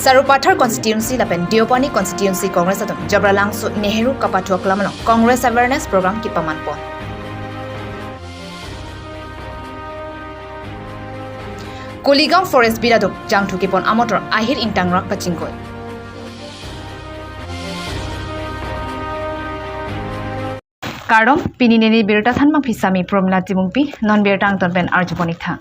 Sarupathar constituency lapen Diopani constituency Congress atom Jabralang su Nehru Kapatho Klamano Congress awareness program ki pamanpon. Kuligang forest biradok jangthu kipon amotor ahir ingtangra kachingkoi. Kardom pinineni birta thanmang pisami promla timungpi non birtang tonpen arjuponik tha.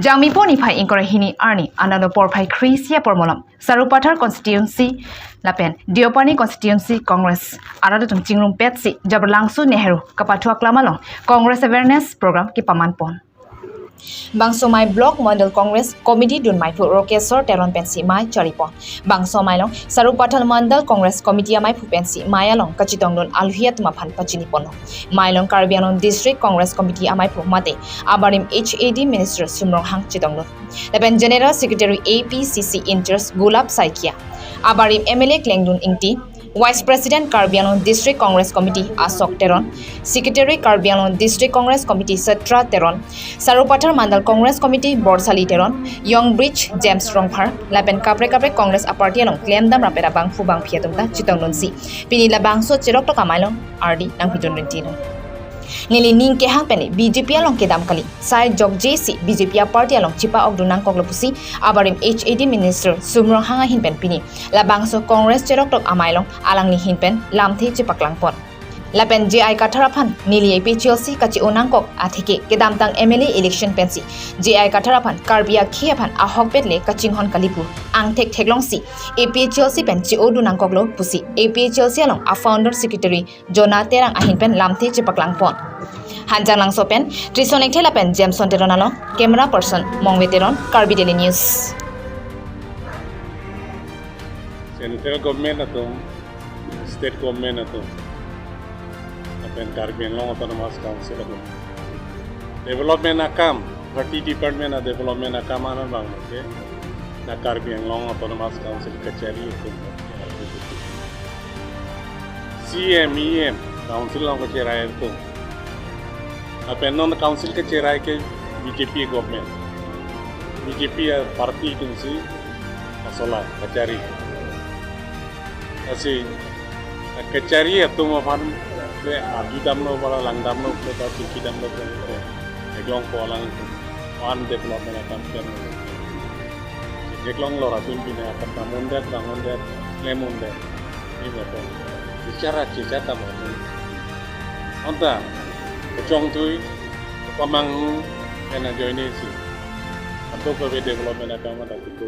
Jangmi poni phai inkora hini arni analo por phai krisia pormolam Sarupathar constituency lapen Diopani constituency Congress arado tung chingrum petsi Jabralangsu Nehru Kapatho Klamalong Congress awareness program ki pamanpon. Bangsomai Block Model Congress Committee dun mai phu Rokesor Teron pensi mai charipon. Bangsomai long Sarupathar Mandal Congress Committee mai phu pensi mai long kachitong dun alhiat maphan pachinipon. Mai long Karbi District Congress Committee amai phu mate abarim HAD Minister Sumrong Hang chitong dun. Lapen General Secretary APCC Inters Gulab Saikia. Abarim MLA Klengdun Ingti Vice President Karbi District Congress Committee Asok Teron, Secretary Karbi District Congress Committee Satra Teron, Sarupathar Mandal Congress Committee Borsali Teron, Young Bridge James Strongphar, Lapen Kapre Congress Aparty along Claim Dam Rapera Bang Fubang Fiatumta Chitong Nunsi, Pinila Bangso Chirok to Kamalong, RD Nang Piton Rentino. Nili ning ke hang peni BJP along ke dam kali sai jog JC BJP party along chipa og dunang koklopusi abarim HAD Minister Sumrong Hanga hinpen pini labangso Congress cherok tok amailong alang ni hinpen lamthi chipaklang pon lapen JI Katharaphan nili AP Chelsea kachi unang kok athike ke dam tang MLA election pensi JI Katharaphan Karbia khiaphan ahok betle kachinghon kalipu angthek theklong si AP Chelsea pen chi odunang koklo pusi AP Chelsea along a founder secretary Jona Terang ahinpen lamthi chipaklang pon Hanjang lang sopen Trisonek thelapen Jameson Teron along camera person Mongwe Teron Karbi Daily News Central government atong state government atong apen Karbi long autonomous council atong development akam 30 department of development akam anan bang okay na Karbi long autonomous council kachari atong CMEM council long kachari atong apen non council kachari ke BJP government BJP party tunsi asola kachari asi kachari atong aphan le adi damno bala lang damno ko ta ki damno ko eglong ko lang one development akam ken eglong lora tin bina akam tamonda lemonda ni bato bicara cicata mo anta chong tui pamang ena join si ato ko development akam ta ko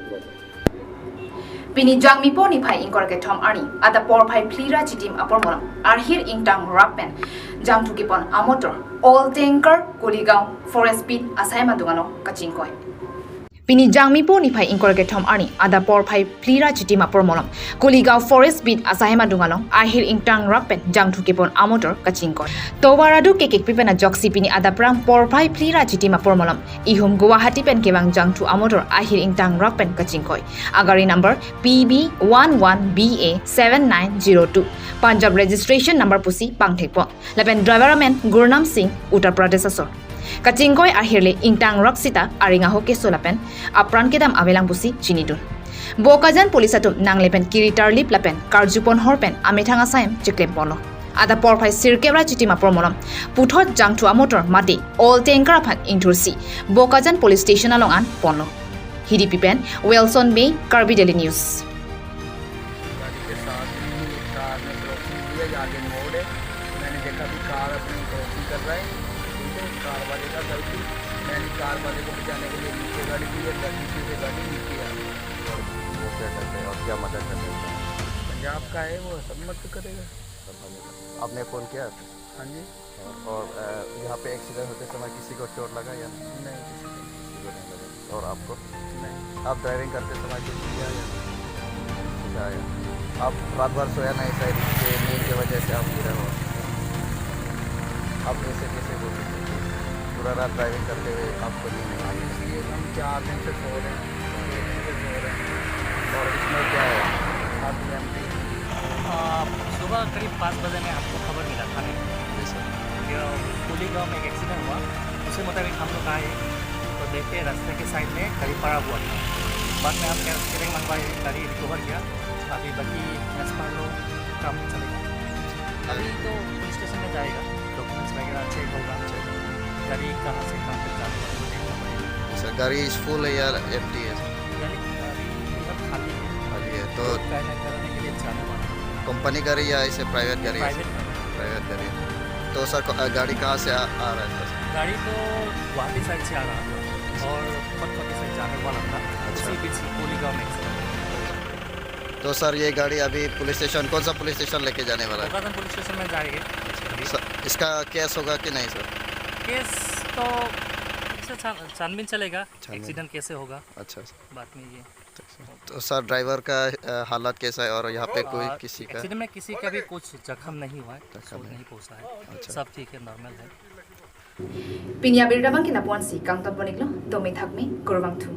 Pini jangmi poni phai inkor ke thom ani ada por phai plira chitim apor molam arhir ingtang rapen jangthu kipon amotor all tanker kuligaon forest pit asai madungano kachingkoi Pini jangmi poni phai inkor ke thom ani ada por phai plira chitim apor molam kuligaon forest pit asai madungano arhir ingtang rapen jangthu kipon amotor kachingkoi towaradu kekek pipena joksi pini ada prang por phai plira chitim apor molam ihum Guwahati pen kebang jangthu amotor ahir ingtang rapen kachingkoi agari number PB11BA7902 Punjab registration number pusi pangthekpo lapen driver man Gurnam Singh Uttar Pradesh asor kachingkoi ahirle ingtang roksita aringa hoke solapen apran kedam abelang pusi chinidun bokajan police atum nanglepen kiritar lip lapen karjupon horpen amethanga saim chiklem pono ada porphai sirkebra chitima promolam puthot jangthu amotor mati all tanker aphan intursi bokajan police station along an pono HDP pen Wilson Bay Karbi Daily News मैंने देखा कि car अपनी crossing कर रहा है ठीक है car वाले का गलती मैंने कार वाले को बचाने के लिए नीचे गाड़ी दी है गलती से गाड़ी नीचे आ गई और वो क्या करते हैं और क्या मदद करते हैं पंजाब का है वो सब मदद करेगा आपने फ़ोन किया हाँ जी और यहाँ पे एक्सीडेंट होते समय किसी को चोट लगा या नहीं किसी को नहीं लगा और आपको नहीं आप ड्राइविंग करते समय कुछ किया या आप रात भर सोया नहीं शायद इसके नींद की वजह से आप गिरा हुआ आप ऐसे कैसे बोल सकते हैं पूरा रात ड्राइविंग करते हुए आपको नींद नहीं आई इसलिए हम 4 दिन से सो रहे हैं और इसमें क्या है आप सुबह करीब 5 बजे में आपको खबर मिला था कुलीगांव में एक एक्सीडेंट हुआ उसी मुताबिक हम लोग आए तो देखते रास्ते के साइड में गाड़ी पड़ा हुआ था बाद में आप कैरेंग मंगवाए गाड़ी रिकवर किया। अभी बाकी एस्पार लो काम चलेगा। अभी तो पुलिस स्टेशन में जाएगा, डॉक्यूमेंट्स वगैरह चेक होगा, गाड़ी कहाँ से कहाँ तक जाने वाली है देखना पड़ेगा। सर गाड़ी इज फुल है या एम्प्टी है? गाड़ी अभी मतलब खाली है, खाली है तो कहने करने के लिए जाने वाला है। कंपनी गाड़ी या ऐसे प्राइवेट गाड़ी? प्राइवेट गाड़ी। तो सर गाड़ी कहाँ से आ रहा है सर? गाड़ी तो गुवाहाटी साइड से आ रहा था और पटपटी साइड जाने वाला था। उसी बीच कोलीगांव में एक्सीडेंट। तो सर ये गाड़ी अभी पुलिस स्टेशन, कौन सा पुलिस स्टेशन लेके जाने वाला है? कोलकाता पुलिस स्टेशन में जाएंगे। सर इसका केस होगा कि नहीं सर? केस तो छानबीन चलेगा, एक्सीडेंट कैसे होगा अच्छा बात में ये। तो सर ड्राइवर का हालत कैसा है और यहाँ पे कोई किसी का? एक्सीडेंट में किसी का भी कुछ जख्म नहीं हुआ है, चोट नहीं पहुंचा है। अच्छा। सब ठीक है, नॉर्मल है। Pinya birda bang kinapuan si kang ton boniklo, domi thakmi, kurwang thu.